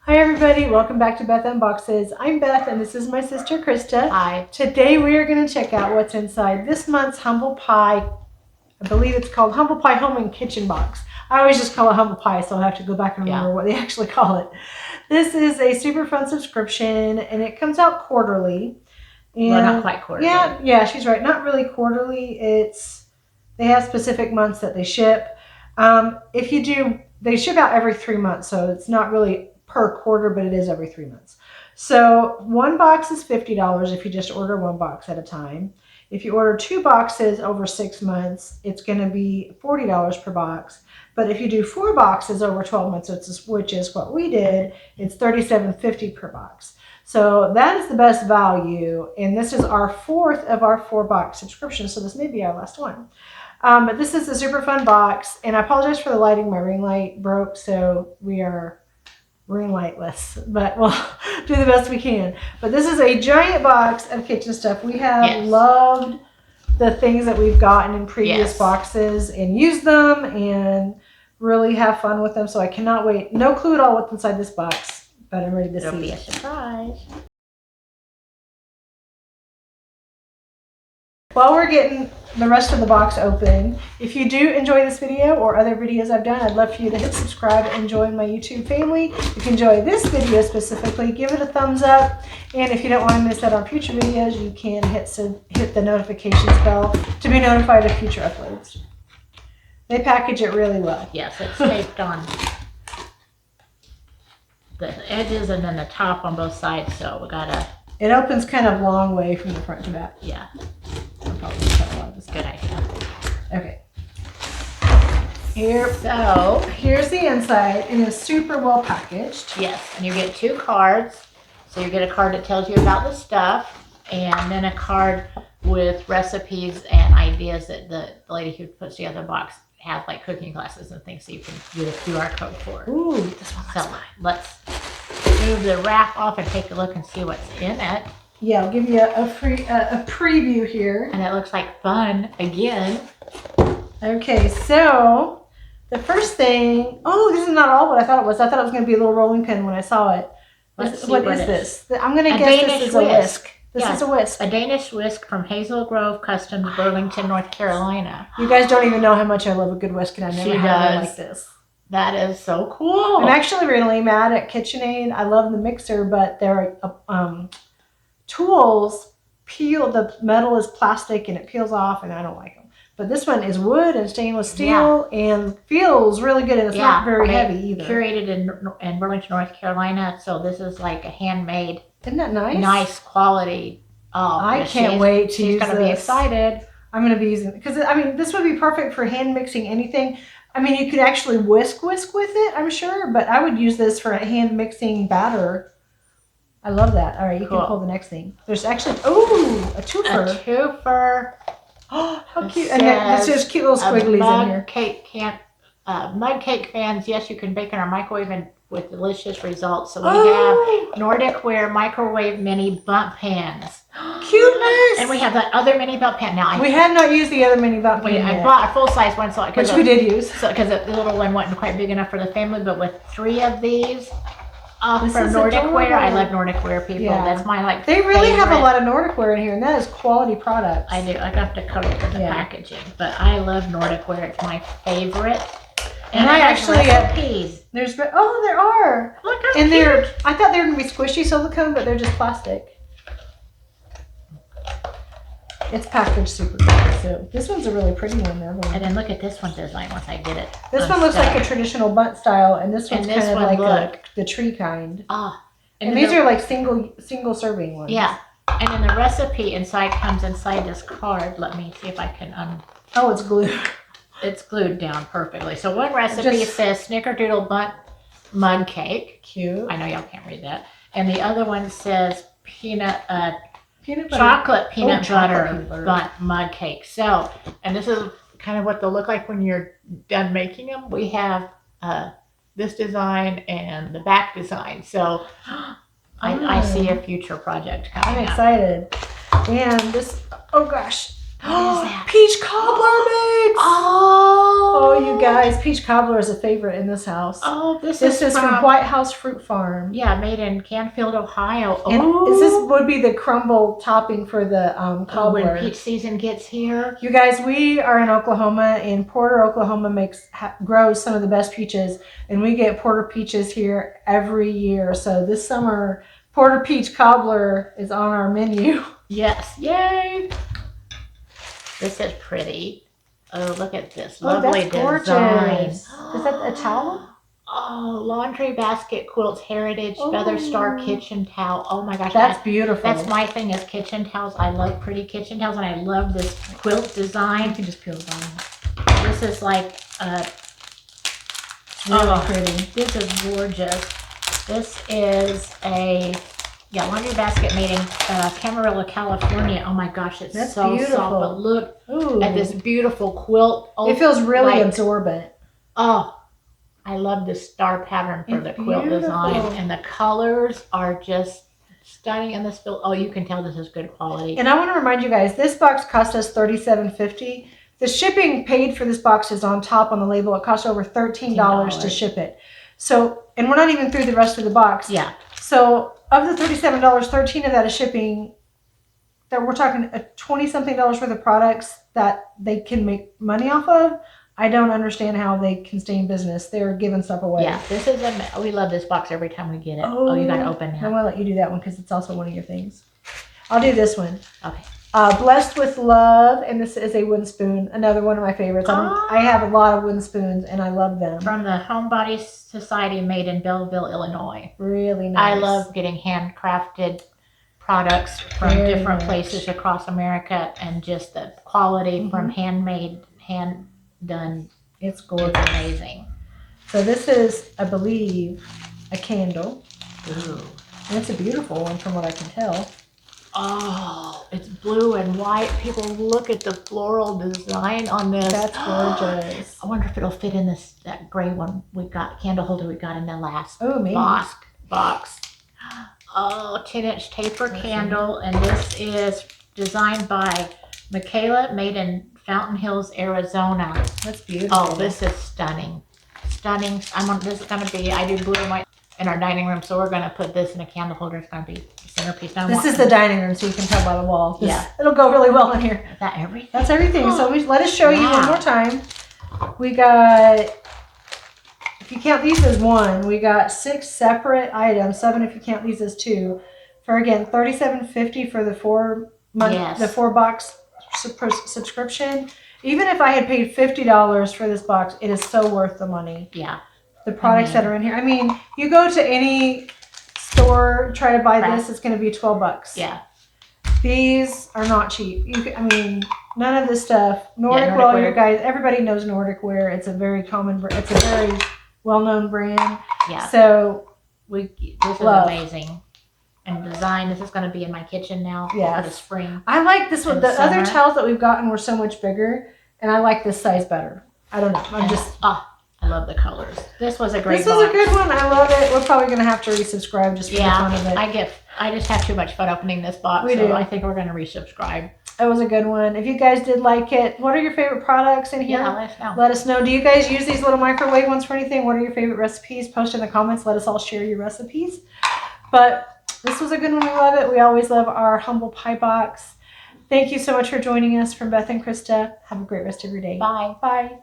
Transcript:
Hi everybody, welcome back to Beth Unboxes. I'm Beth and this is my sister Krista. Hi. Today we are going to check out what's inside this month's Humble Pie. I believe it's called Humble Pie Home and Kitchen Box. I always just call it Humble Pie, so I'll have to go back and remember what they actually call it. This is a super fun subscription and it comes out quarterly. And well, not quite quarterly. Yeah, she's right. Not really quarterly. They have specific months that they ship. They ship out every 3 months, so it's not really per quarter, but it is every 3 months. So one box is $50 if you just order one box at a time. If you order 2 boxes over 6 months, it's going to be $40 per box. But if you do 4 boxes over 12 months, which is what we did, it's $37.50 per box. So that is the best value, and this is our 4th of our 4-box subscription, so this may be our last one. But this is a super fun box, and I apologize for the lighting. My ring light broke, so we are ring lightless, but we'll do the best we can. But this is a giant box of kitchen stuff. We have loved the things that we've gotten in previous boxes and used them and really have fun with them, so I cannot wait. No clue at all what's inside this box, but I'm ready to see. It'll be a surprise. While we're getting the rest of the box open, if you do enjoy this video or other videos I've done, I'd love for you to hit subscribe and join my YouTube family. If you enjoy this video specifically, give it a thumbs up. And if you don't want to miss out on future videos, you can hit the notifications bell to be notified of future uploads. They package it really well. Yes, it's taped on the edges and then the top on both sides, so we gotta... It opens kind of long way from the front to back. Yeah. Good idea. Okay. Here's the inside, and it's super well packaged. Yes, and you get 2 cards. So you get a card that tells you about the stuff, and then a card with recipes and ideas that the lady who puts together the box has, like cooking classes and things, so you can do a QR code for it. Ooh, this one looks fun. Let's move the wrap off and take a look and see what's in it. Yeah, I'll give you a preview here. And it looks like fun again. Okay, so the first thing, this is not all what I thought it was. I thought it was going to be a little rolling pin when I saw it. What is this? I'm going to guess this is a whisk. This is a whisk. A Danish whisk from Hazel Grove Customs, Burlington, North Carolina. You guys don't even know how much I love a good whisk, and I never had one like this. That is so cool. I'm actually really mad at KitchenAid. I love the mixer, but their tools peel. The metal is plastic and it peels off, and I don't like them. But this one is wood and stainless steel and feels really good, and it's not very heavy either. Curated in Burlington, North Carolina, so this is like a handmade. Isn't that nice? Nice quality. Oh, I can't wait to use this. She's going to be excited. I'm going to be using it because, I mean, this would be perfect for hand mixing anything. I mean, you could actually whisk with it, I'm sure, but I would use this for a hand mixing batter. I love that. All right, you can pull the next thing. There's actually, a twofer. A twofer. Oh, how cute. And there's just cute little squigglies in here. Mud cake fans, yes, you can bake in our microwave and with delicious results. So we have Nordic Ware microwave mini bump pans. Cuteness! And we have that other mini bump pan. Now, we have not used the other mini bump pan yet. I bought a full-size one, which we did use. Because the little one wasn't quite big enough for the family, but with 3 of these, from Nordic Ware. I love Nordic Ware, people. Yeah. That's my They really have a lot of Nordic Ware in here, and that is quality products. I do. I have to cover it with the packaging, but I love Nordic Ware. It's my favorite. And I actually recipes. There are. Look how and cute. I thought they were gonna be squishy silicone, but they're just plastic. It's packaged super good. So this one's a really pretty one there. And then look at this one design once I get it. This one looks like a traditional bunt style, and this one's kind of like the tree kind. And these are like single serving ones. Yeah. And then the recipe comes inside this card. Let me see if I can Oh, it's glued. It's glued down perfectly. So one recipe says Snickerdoodle Bunt Mud Cake. Cute. I know y'all can't read that. And the other one says chocolate peanut butter bunt mud cake. So, and this is kind of what they'll look like when you're done making them. We have this design and the back design. So I see a future project coming I'm excited. And this, oh gosh, What is that? Peach cobbler mix. Oh, you guys, peach cobbler is a favorite in this house. Oh, This is from White House Fruit Farm. Yeah, made in Canfield, Ohio. And this would be the crumble topping for the cobbler. When peach season gets here. You guys, we are in Oklahoma, and Porter, Oklahoma grows some of the best peaches, and we get Porter peaches here every year. So this summer, Porter peach cobbler is on our menu. Yes, yay! This is pretty. Oh, look at this Oh, lovely that's gorgeous. design. Is that a towel? Oh, laundry basket quilts, heritage, feather star kitchen towel. Oh my gosh, that's beautiful. That's my thing is kitchen towels. I love pretty kitchen towels, and I love this quilt design. You can just peel it on. This is like really pretty. This is gorgeous. This is a laundry basket made in Camarillo, California. Oh my gosh, it's That's so beautiful. soft. But look at this beautiful quilt. Oh, it feels really absorbent. Oh, I love this star pattern for the quilt design, and the colors are just stunning. And this oh, you can tell this is good quality. And I want to remind you guys, this box cost us $37.50. The shipping paid for this box is on top on the label. It costs over $13 to ship it. So, and we're not even through the rest of the box. Yeah. So of the $37, $13 of that is shipping. That we're talking $20-something worth of products that they can make money off of. I don't understand how they can stay in business. They're giving stuff away. Yeah, this is we love this box every time we get it. Oh, you got to open I'm now. gonna let you do that one because it's also one of your things. I'll do this one. Okay. Blessed with Love, and this is a wooden spoon. Another one of my favorites. I have a lot of wooden spoons, and I love them. From the Homebody Society, made in Belleville, Illinois. Really nice. I love getting handcrafted products from different places across America, and just the quality from handmade, hand done. It's gorgeous. It's amazing. So this is, I believe, a candle. Ooh. And it's a beautiful one from what I can tell. Oh, it's blue and white. People, look at the floral design on this. That's gorgeous. I wonder if it'll fit in that gray one we got, candle holder we got in the last box. Oh, 10-inch taper candle, and this is designed by Michaela, made in Fountain Hills, Arizona. That's beautiful. Oh, this is stunning. Stunning. This is going to be, I do blue and white in our dining room, so we're going to put this in a candle holder. It's going to be the centerpiece. This is the dining room, so you can tell by the wall. Yeah. It'll go really well in here. Is that everything? That's everything. So let us show you one more time. We got, if you count these as one, we got 6 separate items, 7 if you count these as 2, for again $37.50 for the 4-month, the 4-box subscription. Even if I had paid $50 for this box, it is so worth the money. Yeah. The products that are in here. I mean, you go to any store, try to buy this, it's going to be $12. Yeah. These are not cheap. I mean, none of this stuff. Nordic wear, guys. Everybody knows Nordic wear. It's a very common. It's a very well-known brand. Yeah. So this is amazing. And design. This is going to be in my kitchen now for the spring. I like this one. The other towels that we've gotten were so much bigger, and I like this size better. I don't know. I love the colors. This was a great box. This was a good one. I love it. We're probably going to have to resubscribe just for the fun of it. I just have too much fun opening this box. We do. I think we're going to resubscribe. It was a good one. If you guys did like it, what are your favorite products in here? Yeah, let us know. Let us know. Do you guys use these little microwave ones for anything? What are your favorite recipes? Post in the comments. Let us all share your recipes. But this was a good one. We love it. We always love our humble pie box. Thank you so much for joining us from Beth and Krista. Have a great rest of your day. Bye. Bye.